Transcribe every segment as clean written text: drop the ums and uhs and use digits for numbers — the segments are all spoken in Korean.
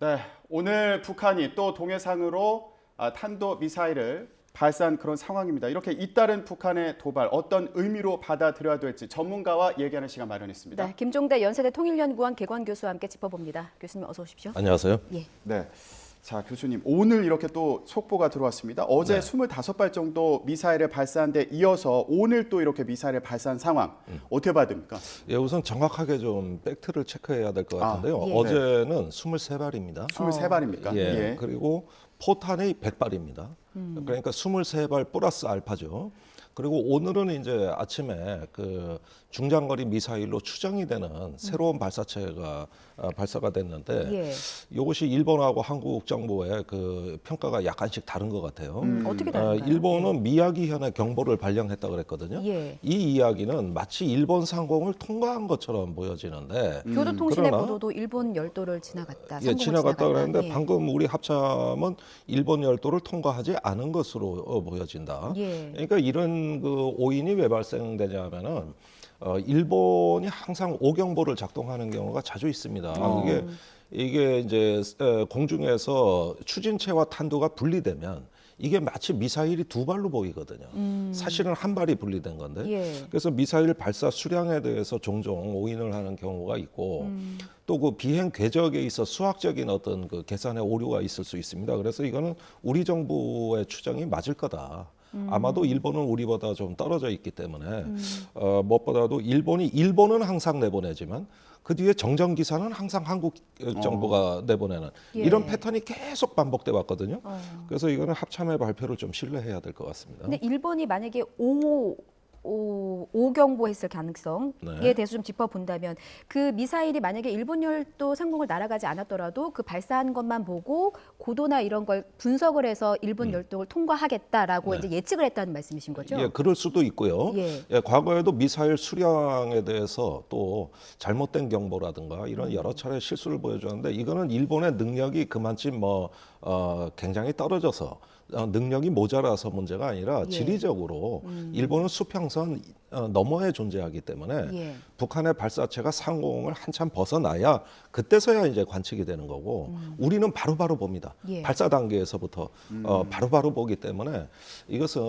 네, 오늘 북한이 또 동해상으로 탄도 미사일을 발사한 그런 상황입니다. 이렇게 잇따른 북한의 도발 어떤 의미로 받아들여야 될지 전문가와 얘기하는 시간 마련했습니다. 네, 김종대 연세대 통일연구원 개관 교수와 함께 짚어봅니다. 교수님 어서 오십시오. 안녕하세요. 예. 네. 자, 교수님 오늘 이렇게 또 속보가 들어왔습니다. 어제 25발 정도 미사일을 발사한 데 이어서 오늘 또 이렇게 미사일을 발사한 상황 어떻게 봐야 됩니까? 예, 우선 정확하게 좀 팩트를 체크해야 될 것 같은데요. 예. 어제는 23발입니다. 23발입니까? 예. 그리고 포탄이 100발입니다. 그러니까 23발 플러스 알파죠. 그리고 오늘은 이제 아침에 그 중장거리 미사일로 추정이 되는 새로운 발사체가 발사가 됐는데 예. 이것이 일본하고 한국 정부의 그 평가가 약간씩 다른 것 같아요. 어떻게 다른가요? 일본은 미야기현의 경보를 발령했다 그랬거든요. 예. 이 이야기는 마치 일본 상공을 통과한 것처럼 보여지는데 교도통신의 그러나 보도도 일본 열도를 지나갔다. 예, 지나갔다 그랬는데 예. 방금 우리 합참은 일본 열도를 통과하지 않은 것으로 보여진다. 예. 그러니까 이런 그 오인이 왜 발생되냐면은 일본이 항상 오경보를 작동하는 경우가 자주 있습니다. 이게 이제 공중에서 추진체와 탄도가 분리되면 이게 마치 미사일이 두 발로 보이거든요. 사실은 한 발이 분리된 건데. 예. 그래서 미사일 발사 수량에 대해서 종종 오인을 하는 경우가 있고 또 그 비행 궤적에 있어 수학적인 어떤 그 계산에 오류가 있을 수 있습니다. 그래서 이거는 우리 정부의 추정이 맞을 거다. 아마도 일본은 우리보다 좀 떨어져 있기 때문에 무엇보다도 일본은 항상 내보내지만 그 뒤에 정정 기사는 항상 한국 정부가 내보내는 예. 이런 패턴이 계속 반복돼 왔거든요. 그래서 이거는 합참의 발표를 좀 신뢰해야 될 것 같습니다. 근데 일본이 만약에 오경보했을 가능성에 네. 대해서 좀 짚어본다면 그 미사일이 만약에 일본 열도 상공을 날아가지 않았더라도 그 발사한 것만 보고 고도나 이런 걸 분석을 해서 일본 열도를 통과하겠다라고 네. 이제 예측을 했다는 말씀이신 거죠? 예, 그럴 수도 있고요. 예. 예, 과거에도 미사일 수량에 대해서 또 잘못된 경보라든가 이런 여러 차례 실수를 보여줬는데 이거는 일본의 능력이 그만큼 굉장히 떨어져서 능력이 모자라서 문제가 아니라 예. 지리적으로 일본은 수평선 너머에 존재하기 때문에 예. 북한의 발사체가 상공을 한참 벗어나야 그때서야 이제 관측이 되는 거고 우리는 바로바로 봅니다. 예. 발사 단계에서부터 바로바로 보기 때문에 이것은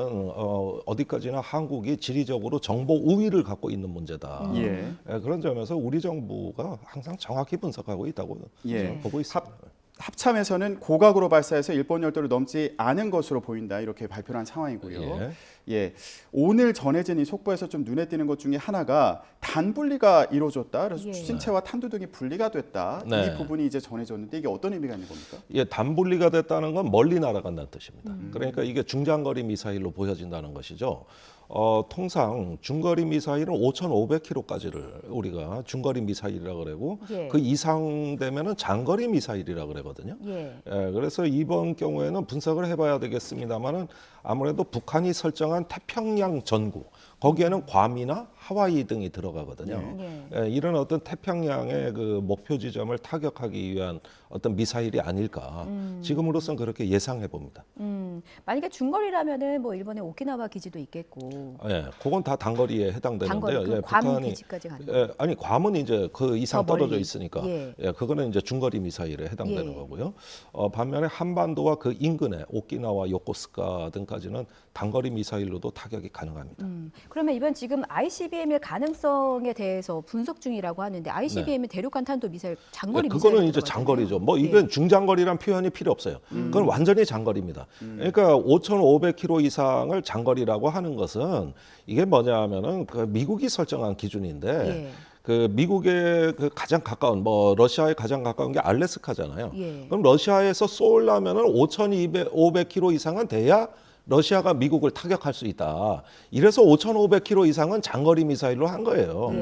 어디까지나 한국이 지리적으로 정보 우위를 갖고 있는 문제다. 예. 그런 점에서 우리 정부가 항상 정확히 분석하고 있다고 예. 보고 있습니다. 합참에서는 고각으로 발사해서 일본 열도를 넘지 않은 것으로 보인다 이렇게 발표한 상황이고요. 예. 예, 오늘 전해진 이 속보에서 좀 눈에 띄는 것 중에 하나가 단분리가 이루어졌다. 그래서 예. 추진체와 탄도 등이 분리가 됐다. 네. 이 부분이 이제 전해졌는데 이게 어떤 의미가 있는 겁니까? 예, 단분리가 됐다는 건 멀리 날아간다는 뜻입니다. 그러니까 이게 중장거리 미사일로 보여진다는 것이죠. 통상 중거리 미사일은 5,500km까지를 우리가 중거리 미사일이라 그러고 예. 그 이상 되면은 장거리 미사일이라 그러거든요. 예. 예, 그래서 이번 경우에는 분석을 해봐야 되겠습니다만은 아무래도 북한이 설정한 태평양 전구 거기에는 괌이나 하와이 등이 들어가거든요. 예. 예, 이런 어떤 태평양의 그 목표 지점을 타격하기 위한 어떤 미사일이 아닐까 지금으로선 그렇게 예상해 봅니다. 만약에 중거리라면은 뭐 일본의 오키나와 기지도 있겠고 예, 그건 다 단거리에 해당되는데요. 단거리 그 예, 괌 기지까지 가는 거예요. 아니 괌은 이제 그 이상 더 멀리. 떨어져 있으니까 예. 그거는 이제 중거리 미사일에 해당되는 예. 거고요. 반면에 한반도와 그 인근에 오키나와 요코스카 등까지는 단거리 미사일로도 타격이 가능합니다. 그러면 이번 지금 ICBM일 가능성에 대해서 분석 중이라고 하는데 ICBM이 대륙간 탄도 미사일 장거리 미사일 그거는 이제 장거리죠. 뭐 이건 중장거리란 표현이 필요 없어요. 그건 완전히 장거리입니다. 그러니까 5,500km 이상을 장거리라고 하는 것은 이게 뭐냐면은 그 미국이 설정한 기준인데 예. 그 미국의 그 가장 가까운 뭐 러시아에 가장 가까운 게 알래스카잖아요. 예. 그럼 러시아에서 쏘려면은 5,500km 이상은 돼야 러시아가 미국을 타격할 수 있다. 이래서 5,500km 이상은 장거리 미사일로 한 거예요.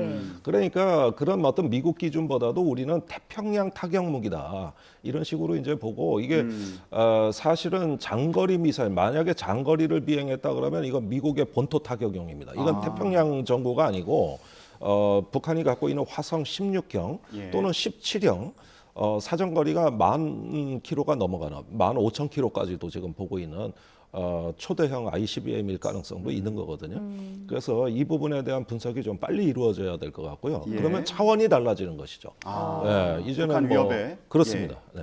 그러니까 그런 어떤 미국 기준보다도 우리는 태평양 타격 무기다. 이런 식으로 이제 보고 이게 사실은 장거리 미사일 만약에 장거리를 비행했다 그러면 이건 미국의 본토 타격용입니다. 이건 태평양 정도가 아니고 북한이 갖고 있는 화성 16형 예. 또는 17형 사정거리가 10,000km가 넘어가는 15,000km까지도 지금 보고 있는 초대형 ICBM일 가능성도 있는 거거든요. 그래서 이 부분에 대한 분석이 좀 빨리 이루어져야 될 것 같고요. 예. 그러면 차원이 달라지는 것이죠. 예, 이제는 북한 뭐 위협에. 그렇습니다. 네.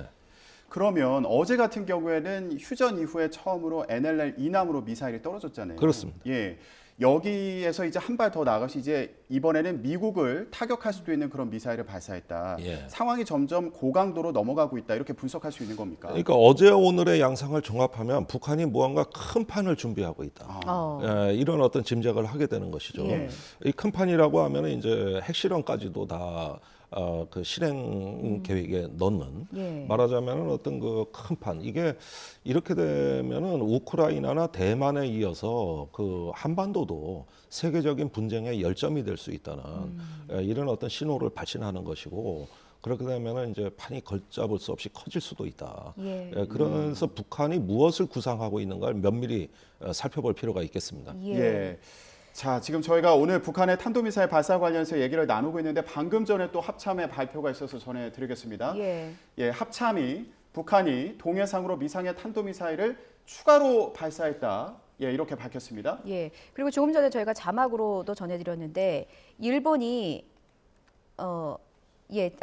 그러면 어제 같은 경우에는 휴전 이후에 처음으로 NLL 이남으로 미사일이 떨어졌잖아요. 그렇습니다. 예. 여기에서 이제 한 발 더 나가서 이제 이번에는 미국을 타격할 수도 있는 그런 미사일을 발사했다. 예. 상황이 점점 고강도로 넘어가고 있다. 이렇게 분석할 수 있는 겁니까? 그러니까 어제 오늘의 양상을 종합하면 북한이 무언가 큰 판을 준비하고 있다. 이런 어떤 짐작을 하게 되는 것이죠. 예. 이 큰 판이라고 하면 이제 핵실험까지도 다 그 실행 계획에 넣는 예. 말하자면 어떤 그 큰 판 이게 이렇게 되면은 우크라이나나 대만에 이어서 그 한반도도 세계적인 분쟁의 열점이 될 수 있다는 이런 어떤 신호를 발신하는 것이고 그렇게 되면은 이제 판이 걷잡을 수 없이 커질 수도 있다. 예. 그러면서 북한이 무엇을 구상하고 있는가를 면밀히 살펴볼 필요가 있겠습니다. 예. 자, 지금 저희가 오늘 북한의 탄도미사일 발사 관련해서 얘기를 나누고 있는데 방금 전에 또 합참의 발표가 있어서 전해드리겠습니다. 예. 예, 합참이 북한이 동해상으로 미상의 탄도미사일을 추가로 발사했다. 예, 이렇게 밝혔습니다. 예. 그리고 조금 전에 저희가 자막으로도 전해드렸는데 일본이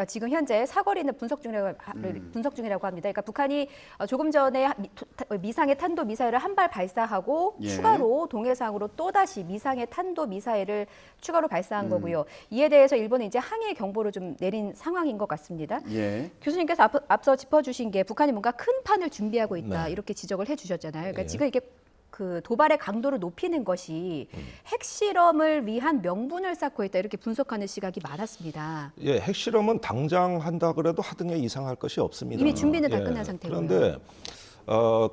지금 현재 사거리 있는 분석 중이라고 합니다. 그러니까 북한이 조금 전에 미상의 탄도 미사일을 한 발 발사하고 예. 추가로 동해상으로 또 다시 미상의 탄도 미사일을 추가로 발사한 거고요. 이에 대해서 일본은 이제 항해 경보를 좀 내린 상황인 것 같습니다. 예. 교수님께서 앞서 짚어주신 게 북한이 뭔가 큰 판을 준비하고 있다 네. 이렇게 지적을 해주셨잖아요. 그러니까 예. 지금 이게 그 도발의 강도를 높이는 것이 핵실험을 위한 명분을 쌓고 있다 이렇게 분석하는 시각이 많았습니다. 예, 핵실험은 당장 한다 그래도 하등에 이상할 것이 없습니다. 이미 준비는 다 끝난 상태고요. 그런데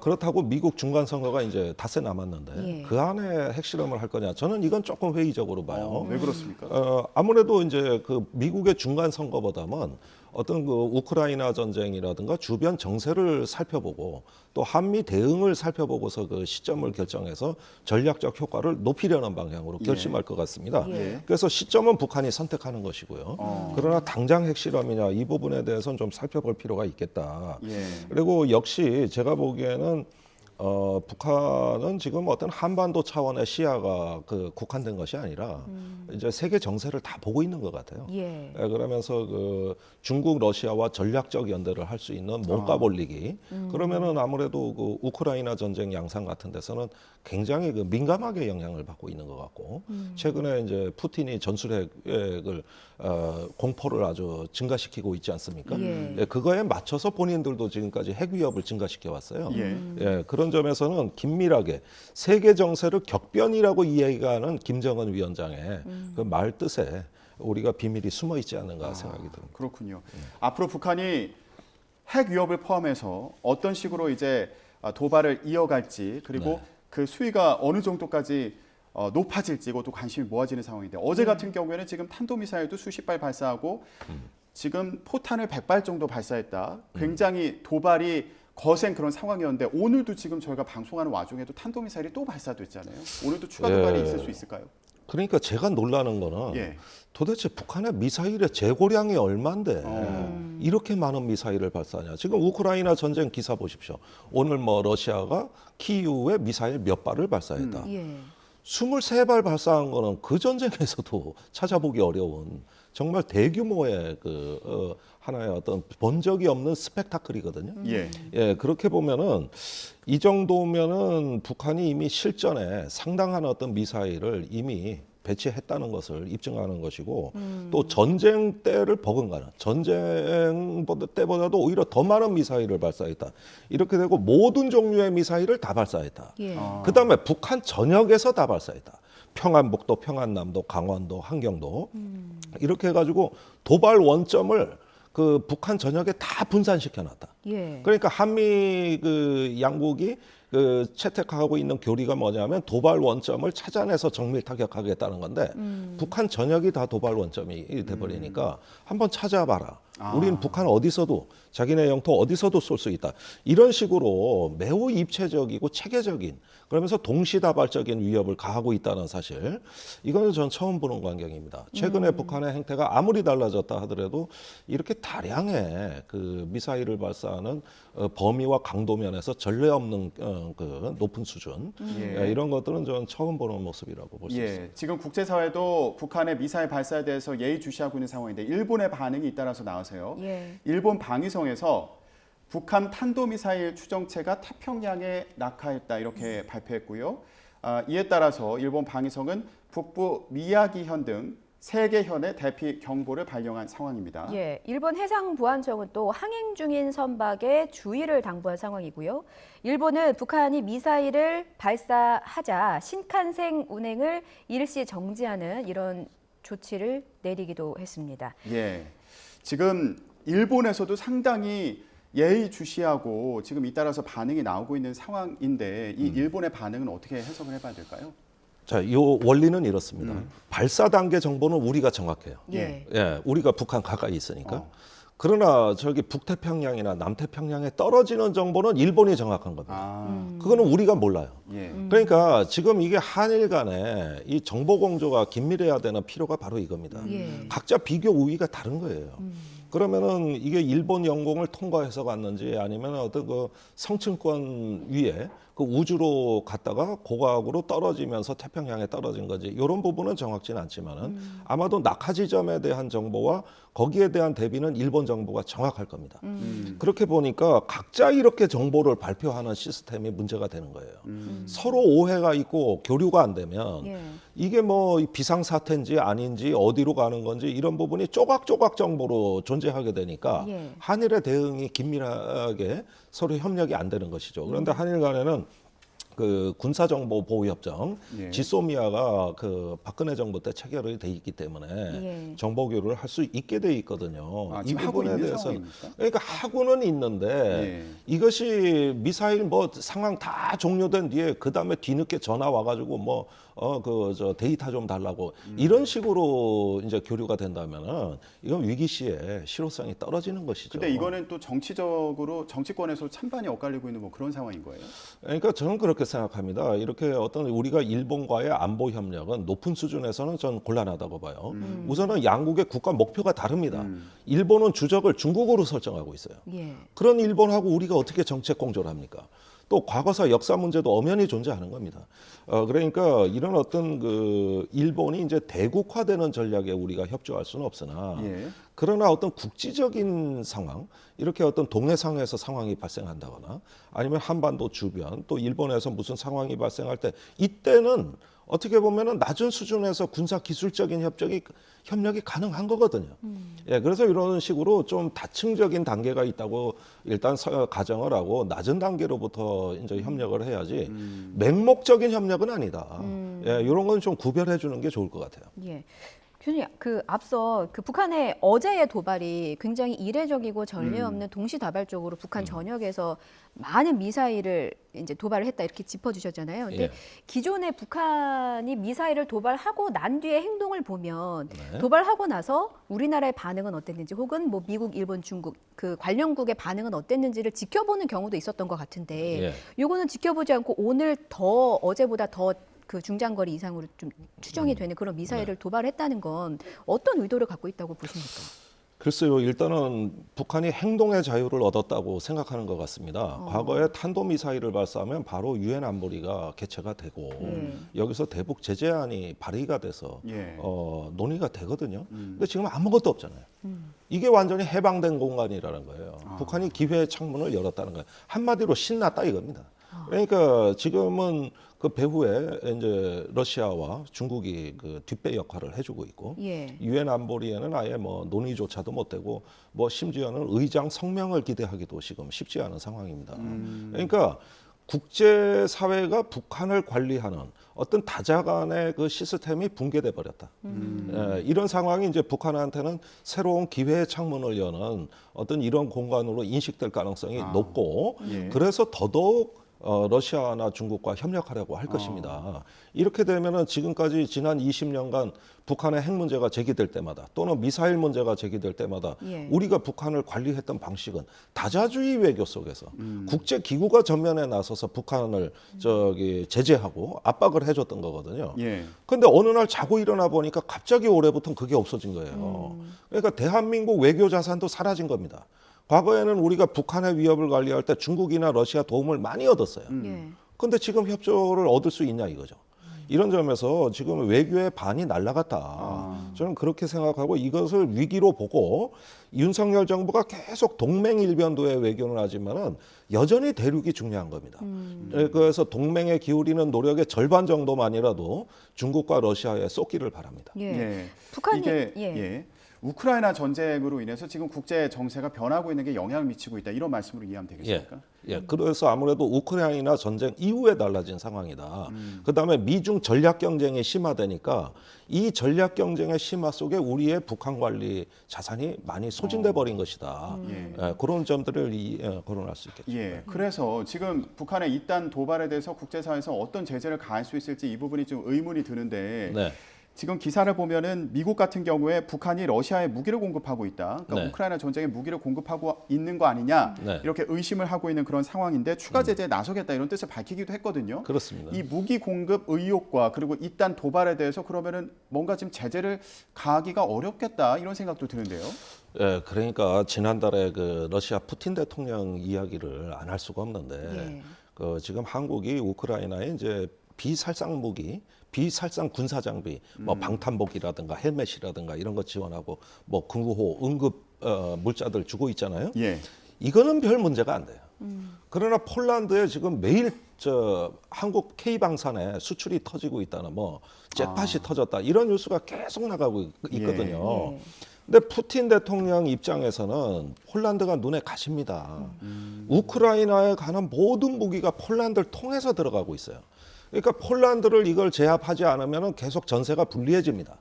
그렇다고 미국 중간 선거가 이제 닷새 남았는데 예. 그 안에 핵실험을 할 거냐? 저는 이건 조금 회의적으로 봐요. 왜 그렇습니까? 아무래도 이제 그 미국의 중간 선거보다는 어떤 그 우크라이나 전쟁이라든가 주변 정세를 살펴보고 또 한미 대응을 살펴보고서 그 시점을 결정해서 전략적 효과를 높이려는 방향으로 결심할 것 같습니다. 예. 그래서 시점은 북한이 선택하는 것이고요. 그러나 당장 핵실험이냐 이 부분에 대해서는 좀 살펴볼 필요가 있겠다. 예. 그리고 역시 제가 보기에는 북한은 지금 어떤 한반도 차원의 시야가 그 국한된 것이 아니라 이제 세계 정세를 다 보고 있는 것 같아요. 예. 그러면서 그 중국, 러시아와 전략적 연대를 할 수 있는 몸값 올리기. 그러면은 아무래도 그 우크라이나 전쟁 양상 같은 데서는 굉장히 그 민감하게 영향을 받고 있는 것 같고 최근에 이제 푸틴이 전술핵을 공포를 아주 증가시키고 있지 않습니까? 예. 예, 그거에 맞춰서 본인들도 지금까지 핵 위협을 증가시켜 왔어요. 예. 그런 점에서는 긴밀하게 세계 정세를 격변이라고 이야기하는 김정은 위원장의 그 말 뜻에 우리가 비밀이 숨어 있지 않는가 생각이 듭니다. 그렇군요. 앞으로 북한이 핵 위협을 포함해서 어떤 식으로 이제 도발을 이어갈지 그리고 네. 그 수위가 어느 정도까지 높아질지 이것도 관심이 모아지는 상황인데 어제 같은 경우에는 지금 탄도미사일도 수십 발 발사하고 지금 포탄을 100발 정도 발사했다. 굉장히 도발이 거센 그런 상황이었는데 오늘도 지금 저희가 방송하는 와중에도 탄도미사일이 또 발사됐잖아요. 오늘도 추가 도발이 있을 수 있을까요? 그러니까 제가 놀라는 거는 예. 도대체 북한의 미사일의 재고량이 얼마인데 이렇게 많은 미사일을 발사하냐. 지금 우크라이나 전쟁 기사 보십시오. 오늘 뭐 러시아가 키이우에 미사일 몇 발을 발사했다. 예. 23발 발사한 거는 그 전쟁에서도 찾아보기 어려운 정말 대규모의 그 하나의 어떤 본 적이 없는 스펙타클이거든요. 예. 예, 그렇게 보면은 이 정도면은 북한이 이미 실전에 상당한 어떤 미사일을 이미 배치했다는 것을 입증하는 것이고 또 전쟁 때를 버금가는 전쟁 때보다도 오히려 더 많은 미사일을 발사했다. 이렇게 되고 모든 종류의 미사일을 다 발사했다. 예. 그다음에 북한 전역에서 다 발사했다. 평안북도, 평안남도, 강원도, 한경도 이렇게 해가지고 도발 원점을 그 북한 전역에 다 분산시켜놨다. 예. 그러니까 한미 그 양국이 그 채택하고 있는 교리가 뭐냐면 도발 원점을 찾아내서 정밀 타격하겠다는 건데 북한 전역이 다 도발 원점이 돼버리니까 한번 찾아봐라. 우리는 북한 어디서도 자기네 영토 어디서도 쏠 수 있다. 이런 식으로 매우 입체적이고 체계적인 그러면서 동시다발적인 위협을 가하고 있다는 사실. 이거는 전 처음 보는 광경입니다. 최근에 북한의 행태가 아무리 달라졌다 하더라도 이렇게 다량의 그 미사일을 발사하는 범위와 강도 면에서 전례 없는 그 높은 수준 예. 이런 것들은 전 처음 보는 모습이라고 볼 수 있습니다. 예, 지금 국제사회도 북한의 미사일 발사에 대해서 예의주시하고 있는 상황인데 일본의 반응이 잇따라서 나와서요. 예. 일본 방위성에서 북한 탄도미사일 추정체가 태평양에 낙하했다 이렇게 발표했고요. 이에 따라서 일본 방위성은 북부 미야기현 등 3개 현의 대피 경보를 발령한 상황입니다. 예, 일본 해상보안청은 또 항행 중인 선박에 주의를 당부한 상황이고요. 일본은 북한이 미사일을 발사하자 신칸생 운행을 일시 정지하는 이런 조치를 내리기도 했습니다. 예, 지금 일본에서도 상당히 예의주시하고 지금 잇따라서 반응이 나오고 있는 상황인데 이 일본의 반응은 어떻게 해석을 해봐야 될까요? 자, 이 원리는 이렇습니다. 발사 단계 정보는 우리가 정확해요. 예. 예, 우리가 북한 가까이 있으니까. 그러나 저기 북태평양이나 남태평양에 떨어지는 정보는 일본이 정확한 겁니다. 그거는 우리가 몰라요. 예. 그러니까 지금 이게 한일 간에 이 정보 공조가 긴밀해야 되는 필요가 바로 이겁니다. 예. 각자 비교 우위가 다른 거예요. 그러면은 이게 일본 영공을 통과해서 갔는지 아니면 어떤 그 성층권 위에 그 우주로 갔다가 고각으로 떨어지면서 태평양에 떨어진 거지. 이런 부분은 정확지는 않지만은 아마도 낙하 지점에 대한 정보와 거기에 대한 대비는 일본 정보가 정확할 겁니다. 그렇게 보니까 각자 이렇게 정보를 발표하는 시스템이 문제가 되는 거예요. 서로 오해가 있고 교류가 안 되면 예. 이게 뭐 비상사태인지 아닌지 어디로 가는 건지 이런 부분이 조각조각 정보로 존재하게 되니까 예. 한일의 대응이 긴밀하게 서로 협력이 안 되는 것이죠. 그런데 한일 간에는 그 군사정보보호협정 예. 지소미아가 그 박근혜 정부 때 체결이 돼 있기 때문에 예. 정보 교류를 할 수 있게 돼 있거든요. 아, 이 지금 하고 부분에 있는 대해서 상황입니까? 그러니까 하고는 있는데 예. 이것이 미사일 뭐 상황 다 종료된 뒤에 그 다음에 뒤늦게 전화 와가지고 뭐 그 저 데이터 좀 달라고 이런 식으로 이제 교류가 된다면은 이건 위기 시에 실효성이 떨어지는 것이죠. 근데 이거는 또 정치적으로 정치권에서 찬반이 엇갈리고 있는 뭐 그런 상황인 거예요? 그러니까 저는 그렇게 생각합니다. 이렇게 어떤 우리가 일본과의 안보 협력은 높은 수준에서는 전 곤란하다고 봐요. 우선은 양국의 국가 목표가 다릅니다. 일본은 주적을 중국으로 설정하고 있어요. 예. 그런 일본하고 우리가 어떻게 정책 공조를 합니까? 또 과거사 역사 문제도 엄연히 존재하는 겁니다. 그러니까 이런 어떤 그 일본이 이제 대국화되는 전략에 우리가 협조할 수는 없으나 예. 그러나 어떤 국지적인 상황, 이렇게 어떤 동해상에서 상황이 발생한다거나 아니면 한반도 주변 또 일본에서 무슨 상황이 발생할 때 이때는 어떻게 보면은 낮은 수준에서 군사 기술적인 협력이 가능한 거거든요. 예, 그래서 이런 식으로 좀 다층적인 단계가 있다고 일단 가정을 하고 낮은 단계로부터 이제 협력을 해야지 맹목적인 협력은 아니다. 예, 이런 건 좀 구별해 주는 게 좋을 것 같아요. 예. 교수님, 그 앞서 그 북한의 어제의 도발이 굉장히 이례적이고 전례 없는 동시다발적으로 북한 전역에서 많은 미사일을 이제 도발을 했다 이렇게 짚어주셨잖아요. 근데 예. 기존에 북한이 미사일을 도발하고 난 뒤에 행동을 보면 네. 도발하고 나서 우리나라의 반응은 어땠는지 혹은 뭐 미국, 일본, 중국 그 관련국의 반응은 어땠는지를 지켜보는 경우도 있었던 것 같은데 예. 요거는 지켜보지 않고 오늘 더 어제보다 더 그 중장거리 이상으로 좀 추정이 되는 그런 미사일을 도발했다는 건 어떤 의도를 갖고 있다고 보십니까? 글쎄요, 일단은 북한이 행동의 자유를 얻었다고 생각하는 것 같습니다. 과거에 탄도미사일을 발사하면 바로 유엔 안보리가 개최가 되고 여기서 대북 제재안이 발의가 돼서 예. 논의가 되거든요. 근데 지금 아무것도 없잖아요. 이게 완전히 해방된 공간이라는 거예요. 북한이 기회의 창문을 열었다는 거예요. 한마디로 신났다 이겁니다. 그러니까 지금은 그 배후에 이제 러시아와 중국이 그 뒷배 역할을 해주고 있고 예. 유엔 안보리에는 아예 뭐 논의조차도 못 되고 뭐 심지어는 의장 성명을 기대하기도 지금 쉽지 않은 상황입니다. 그러니까 국제 사회가 북한을 관리하는 어떤 다자간의 그 시스템이 붕괴돼 버렸다. 예, 이런 상황이 이제 북한한테는 새로운 기회의 창문을 여는 어떤 이런 공간으로 인식될 가능성이 높고 예. 그래서 더더욱 러시아나 중국과 협력하려고 할 것입니다. 이렇게 되면은 지금까지 지난 20년간 북한의 핵 문제가 제기될 때마다 또는 미사일 문제가 제기될 때마다 예. 우리가 북한을 관리했던 방식은 다자주의 외교 속에서 국제 기구가 전면에 나서서 북한을 저기 제재하고 압박을 해줬던 거거든요. 예. 근데 어느 날 자고 일어나 보니까 갑자기 올해부터 그게 없어진 거예요. 그러니까 대한민국 외교 자산도 사라진 겁니다. 과거에는 우리가 북한의 위협을 관리할 때 중국이나 러시아 도움을 많이 얻었어요. 예. 근데 지금 협조를 얻을 수 있냐 이거죠. 이런 점에서 지금 외교의 반이 날아갔다. 저는 그렇게 생각하고 이것을 위기로 보고 윤석열 정부가 계속 동맹 일변도의 외교는 하지만은 여전히 대륙이 중요한 겁니다. 그래서 동맹에 기울이는 노력의 절반 정도만이라도 중국과 러시아에 쏟기를 바랍니다. 예. 예. 북한이 이게 예. 우크라이나 전쟁으로 인해서 지금 국제 정세가 변하고 있는 게 영향을 미치고 있다. 이런 말씀으로 이해하면 되겠습니까? 그래서 아무래도 우크라이나 전쟁 이후에 달라진 상황이다. 그다음에 미중 전략 경쟁이 심화되니까 이 전략 경쟁의 심화 속에 우리의 북한 관리 자산이 많이 소진돼 버린 것이다. 그런 점들을 거론할 수 있겠죠. 예. 그래서 지금 북한의 이딴 도발에 대해서 국제사회에서 어떤 제재를 가할 수 있을지 이 부분이 좀 의문이 드는데 네. 지금 기사를 보면은 미국 같은 경우에 북한이 러시아에 무기를 공급하고 있다. 그러니까 네. 우크라이나 전쟁에 무기를 공급하고 있는 거 아니냐 네. 이렇게 의심을 하고 있는 그런 상황인데 추가 제재에 나서겠다 이런 뜻을 밝히기도 했거든요. 그렇습니다. 이 무기 공급 의혹과 그리고 이딴 도발에 대해서 그러면은 뭔가 지금 제재를 가하기가 어렵겠다 이런 생각도 드는데요. 예, 그러니까 지난달에 그 러시아 푸틴 대통령 이야기를 안 할 수가 없는데 그 지금 한국이 우크라이나에 이제 비살상 무기, 비살상 군사 장비, 뭐 방탄복이라든가 헬멧이라든가 이런 거 지원하고 뭐 군호 응급 물자들 주고 있잖아요. 예. 이거는 별 문제가 안 돼요. 그러나 폴란드에 지금 매일 한국 K방산에 수출이 터지고 있다는 뭐 잭팟이 터졌다 이런 뉴스가 계속 나가고 있거든요. 근데 푸틴 대통령 입장에서는 폴란드가 눈에 가십니다. 우크라이나에 가는 모든 무기가 폴란드를 통해서 들어가고 있어요. 그러니까 폴란드를 이걸 제압하지 않으면 계속 전세가 불리해집니다.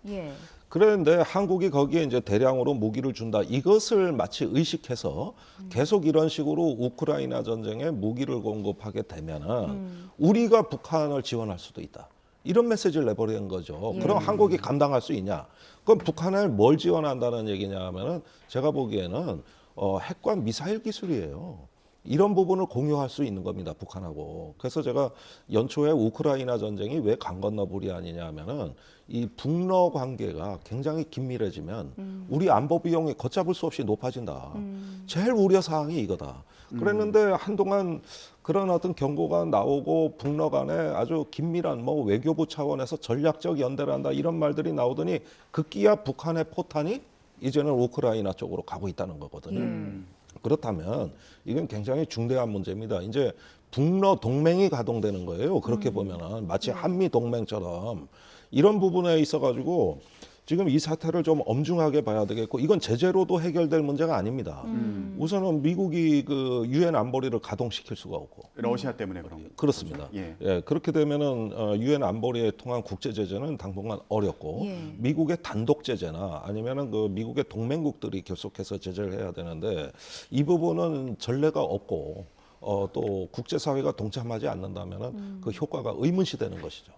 그런데 한국이 거기에 이제 대량으로 무기를 준다. 이것을 마치 의식해서 계속 이런 식으로 우크라이나 전쟁에 무기를 공급하게 되면은 우리가 북한을 지원할 수도 있다. 이런 메시지를 내버리는 거죠. 그럼 한국이 감당할 수 있냐? 그럼 북한을 뭘 지원한다는 얘기냐 하면은 제가 보기에는 핵과 미사일 기술이에요. 이런 부분을 공유할 수 있는 겁니다, 북한하고. 그래서 제가 연초에 우크라이나 전쟁이 왜 강 건너 불이 아니냐 하면은 이 북러 관계가 굉장히 긴밀해지면 우리 안보 비용이 걷잡을 수 없이 높아진다. 제일 우려 사항이 이거다. 그랬는데 한동안 그런 어떤 경고가 나오고 북러 간에 아주 긴밀한 뭐 외교부 차원에서 전략적 연대를 한다 이런 말들이 나오더니 급기야 북한의 포탄이 이제는 우크라이나 쪽으로 가고 있다는 거거든요. 그렇다면 이건 굉장히 중대한 문제입니다. 이제 북러 동맹이 가동되는 거예요. 그렇게 보면은 마치 한미 동맹처럼 이런 부분에 있어가지고 지금 이 사태를 좀 엄중하게 봐야 되겠고 이건 제재로도 해결될 문제가 아닙니다. 우선은 미국이 그 유엔 안보리를 가동시킬 수가 없고 러시아 때문에 그런 거. 그렇습니다. 예. 예, 그렇게 되면은 유엔 안보리에 통한 국제 제재는 당분간 어렵고 미국의 단독 제재나 아니면은 그 미국의 동맹국들이 결속해서 제재를 해야 되는데 이 부분은 전례가 없고 또 국제사회가 동참하지 않는다면은 그 효과가 의문시되는 것이죠.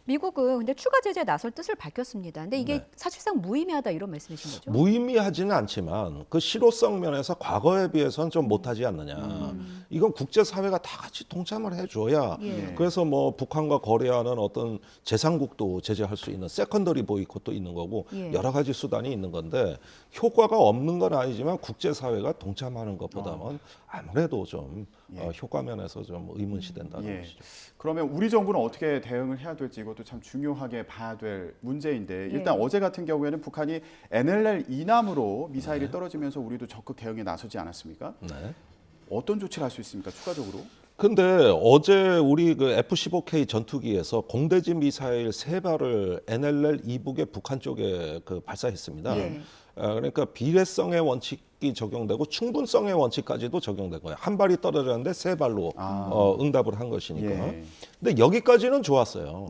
미국은 근데 추가 제재에 나설 뜻을 밝혔습니다. 근데 이게 사실상 무의미하다 이런 말씀이신 거죠? 무의미하지는 않지만 그 실효성 면에서 과거에 비해서는 좀 못하지 않느냐. 이건 국제사회가 다 같이 동참을 해줘야 그래서 뭐 북한과 거래하는 어떤 제3국도 제재할 수 있는 세컨더리 보이콧도 있는 거고 여러 가지 수단이 있는 건데 효과가 없는 건 아니지만 국제사회가 동참하는 것보다는 아무래도 좀 효과 면에서 좀 의문시된다는 것이죠. 그러면 우리 정부는 어떻게 대응을 해야 될지 이것도 참 중요하게 봐야 될 문제인데 일단 어제 같은 경우에는 북한이 NLL 이남으로 미사일이 떨어지면서 우리도 적극 대응에 나서지 않았습니까? 어떤 조치를 할 수 있습니까? 추가적으로? 근데 어제 우리 그 F-15K 전투기에서 공대지 미사일 3발을 NLL 이북의 북한 쪽에 그 발사했습니다. 그러니까 비례성의 원칙이 적용되고 충분성의 원칙까지도 적용된 거예요. 한 발이 떨어졌는데 3발로 응답을 한 것이니까. 근데 여기까지는 좋았어요.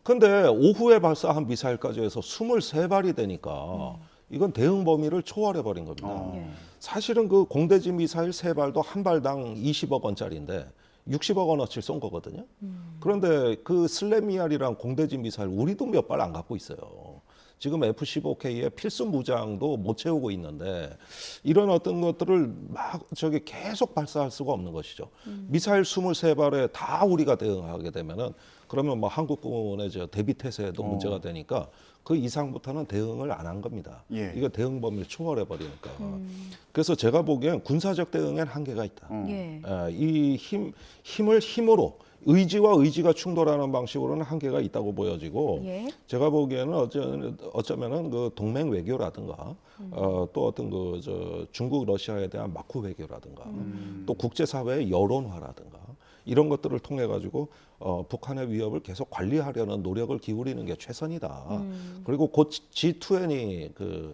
근데 오후에 발사한 미사일까지 해서 23발이 되니까 이건 대응 범위를 초월해 버린 겁니다. 사실은 그 공대지 미사일 3발도 한 발당 20억 원짜리인데 60억 원어치를 쏜 거거든요. 그런데 그 슬래미알이랑 공대지 미사일 우리도 몇 발 안 갖고 있어요. 지금 F-15K의 필수 무장도 못 채우고 있는데 이런 어떤 것들을 막 계속 발사할 수가 없는 것이죠. 미사일 23발에 다 우리가 대응하게 되면은 그러면 뭐 한국군의 대비 태세에도 문제가 되니까 그 이상부터는 대응을 안 한 겁니다. 예. 이거 대응 범위를 초월해 버리니까. 그래서 제가 보기엔 군사적 대응엔 한계가 있다. 예. 이 힘을 힘으로 의지와 의지가 충돌하는 방식으로는 한계가 있다고 보여지고 예. 제가 보기에는 어쩌면은 그 동맹 외교라든가 또 어떤 중국 러시아에 대한 마쿠 외교라든가 또 국제사회의 여론화라든가 이런 것들을 통해 가지고 북한의 위협을 계속 관리하려는 노력을 기울이는 게 최선이다. 그리고 곧 G20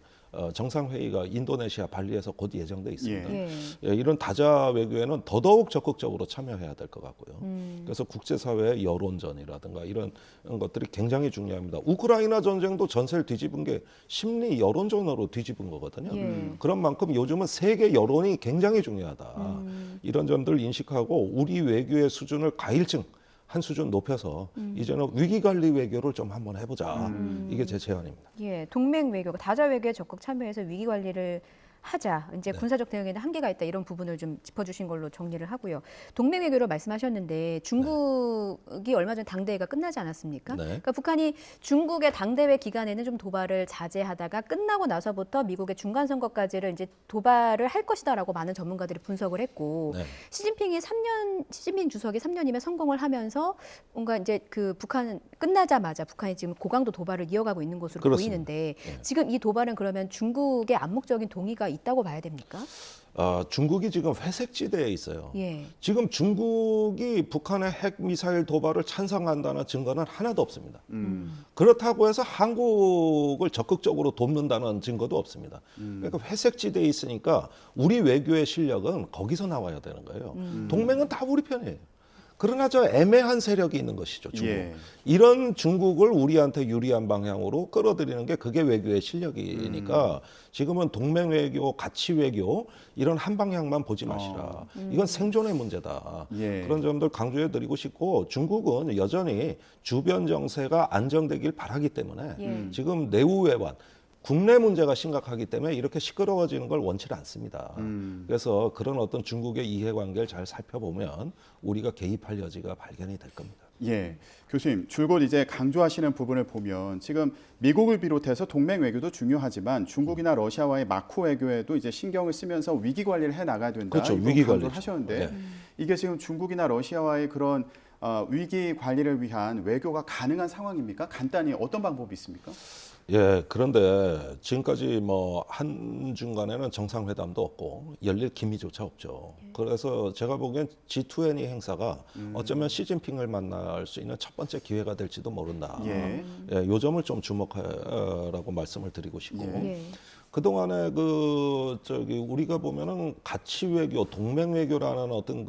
정상회의가 인도네시아 발리에서 곧 예정돼 있습니다. 예. 예, 이런 다자 외교에는 더더욱 적극적으로 참여해야 될 것 같고요. 그래서 국제사회의 여론전이라든가 이런 것들이 굉장히 중요합니다. 우크라이나 전쟁도 전세를 뒤집은 게 심리 여론전으로 뒤집은 거거든요. 그런 만큼 요즘은 세계 여론이 굉장히 중요하다. 이런 점들 인식하고 우리 외교의 수준을 가일층 한 수준 높여서 이제는 위기관리 외교를 좀 한번 해보자. 이게 제 제안입니다. 예, 동맹 외교가 다자 외교에 적극 참여해서 위기 관리를 하자. 이제 네. 군사적 대응에는 한계가 있다. 이런 부분을 좀 짚어주신 걸로 정리를 하고요. 동맹 외교로 말씀하셨는데 중국이 얼마 전 당대회가 끝나지 않았습니까? 네. 그러니까 북한이 중국의 당대회 기간에는 좀 도발을 자제하다가 끝나고 나서부터 미국의 중간 선거까지를 이제 도발을 할 것이다라고 많은 전문가들이 분석을 했고 네. 시진핑 주석이 3년이면 성공을 하면서 뭔가 이제 그 북한 끝나자마자 북한이 지금 고강도 도발을 이어가고 있는 것으로 그렇습니다. 보이는데 네. 지금 이 도발은 그러면 중국의 암묵적인 동의가 있다고 봐야 됩니까? 중국이 지금 회색지대에 있어요. 예. 지금 중국이 북한의 핵 미사일 도발을 찬성한다는 증거는 하나도 없습니다. 그렇다고 해서 한국을 적극적으로 돕는다는 증거도 없습니다. 그러니까 회색지대에 있으니까 우리 외교의 실력은 거기서 나와야 되는 거예요. 동맹은 다 우리 편이에요. 그러나 저 애매한 세력이 있는 것이죠, 중국. 예. 이런 중국을 우리한테 유리한 방향으로 끌어들이는 게 그게 외교의 실력이니까 지금은 동맹 외교, 가치 외교 이런 한 방향만 보지 마시라. 이건 생존의 문제다. 예. 그런 점들 강조해 드리고 싶고 중국은 여전히 주변 정세가 안정되길 바라기 때문에 예. 지금 내후 외환 국내 문제가 심각하기 때문에 이렇게 시끄러워지는 걸 원치 않습니다. 그래서 그런 어떤 중국의 이해관계를 잘 살펴보면 우리가 개입할 여지가 발견이 될 겁니다. 예, 교수님 줄곧 이제 강조하시는 부분을 보면 지금 미국을 비롯해서 동맹 외교도 중요하지만 중국이나 러시아와의 마쿠 외교에도 이제 신경을 쓰면서 위기 관리를 해 나가야 된다. 그렇죠, 이거 위기 강조를 관리죠. 하셨는데 네. 이게 지금 중국이나 러시아와의 그런 위기 관리를 위한 외교가 가능한 상황입니까? 간단히 어떤 방법이 있습니까? 예, 그런데 지금까지 뭐 한중간에는 정상회담도 없고 열릴 기미조차 없죠. 그래서 제가 보기엔 G20 행사가 어쩌면 시진핑을 만날 수 있는 첫 번째 기회가 될지도 모른다. 예. 예, 요 점을 좀 주목하라고 말씀을 드리고 싶고. 예. 그동안에 우리가 보면은 가치 외교, 동맹 외교라는 어떤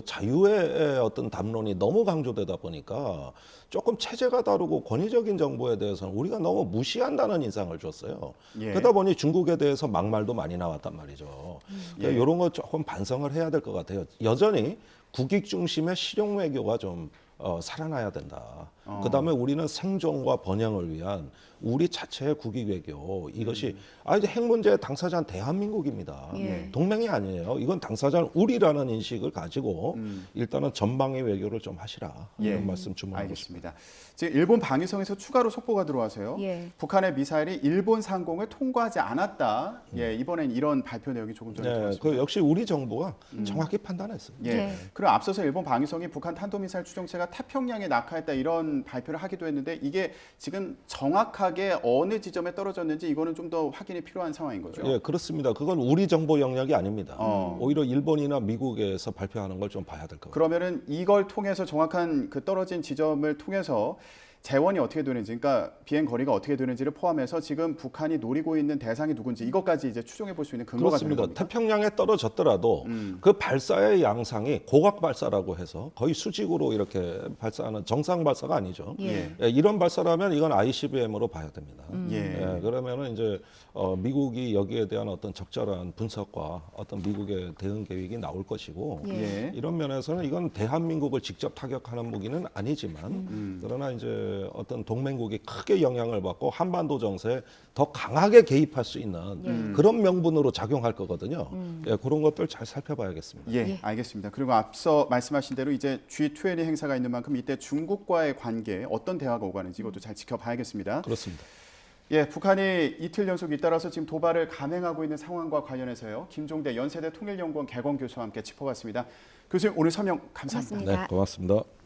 자유의 어떤 담론이 너무 강조되다 보니까 조금 체제가 다르고 권위적인 정보에 대해서는 우리가 너무 무시한다는 인상을 줬어요. 예. 그러다 보니 중국에 대해서 막말도 많이 나왔단 말이죠. 예. 이런 거 조금 반성을 해야 될 것 같아요. 여전히 국익 중심의 실용 외교가 좀 살아나야 된다. 그다음에 우리는 생존과 번영을 위한 우리 자체의 국익 외교 이것이 이제 핵 문제의 당사자는 대한민국입니다. 예. 동맹이 아니에요. 이건 당사자는 우리라는 인식을 가지고 일단은 전방의 외교를 좀 하시라. 예. 이런 말씀 주문하고 싶습니다. 알겠습니다. 지금 일본 방위성에서 추가로 속보가 들어와서요. 예. 북한의 미사일이 일본 상공을 통과하지 않았다. 예, 이번엔 이런 발표 내용이 조금 전에 네, 들어왔습니다. 그 역시 우리 정부가 정확히 판단했어요. 예. 예. 그리고 앞서서 일본 방위성이 북한 탄도미사일 추정체가 태평양에 낙하했다 이런 발표를 하기도 했는데 이게 지금 정확하게 어느 지점에 떨어졌는지 이거는 좀 더 확인이 필요한 상황인 거죠. 예, 그렇습니다. 그건 우리 정보 영역이 아닙니다. 어. 오히려 일본이나 미국에서 발표하는 걸 좀 봐야 될 것 같아요. 그러면은 이걸 통해서 정확한 그 떨어진 지점을 통해서 재원이 어떻게 되는지, 그러니까 비행 거리가 어떻게 되는지를 포함해서 지금 북한이 노리고 있는 대상이 누군지 이것까지 이제 추정해 볼 수 있는 근거가 되는 그렇습니다. 겁니다. 태평양에 떨어졌더라도 그 발사의 양상이 고각 발사라고 해서 거의 수직으로 이렇게 발사하는 정상 발사가 아니죠. 예. 예, 이런 발사라면 이건 ICBM으로 봐야 됩니다. 예. 예, 그러면은 이제 미국이 여기에 대한 어떤 적절한 분석과 어떤 미국의 대응 계획이 나올 것이고 예. 예. 이런 면에서는 이건 대한민국을 직접 타격하는 무기는 아니지만 그러나 이제 이제 어떤 동맹국이 크게 영향을 받고 한반도 정세에 더 강하게 개입할 수 있는 그런 명분으로 작용할 거거든요. 예, 그런 것들 잘 살펴봐야겠습니다. 예, 알겠습니다. 그리고 앞서 말씀하신 대로 이제 G20 행사가 있는 만큼 이때 중국과의 관계에 어떤 대화가 오가는지 이것도 잘 지켜봐야겠습니다. 그렇습니다. 예, 북한이 이틀 연속 잇따라서 지금 도발을 감행하고 있는 상황과 관련해서요. 김종대 연세대 통일연구원 개공 교수와 함께 짚어봤습니다. 교수님 오늘 설명 감사합니다. 고맙습니다. 네, 고맙습니다.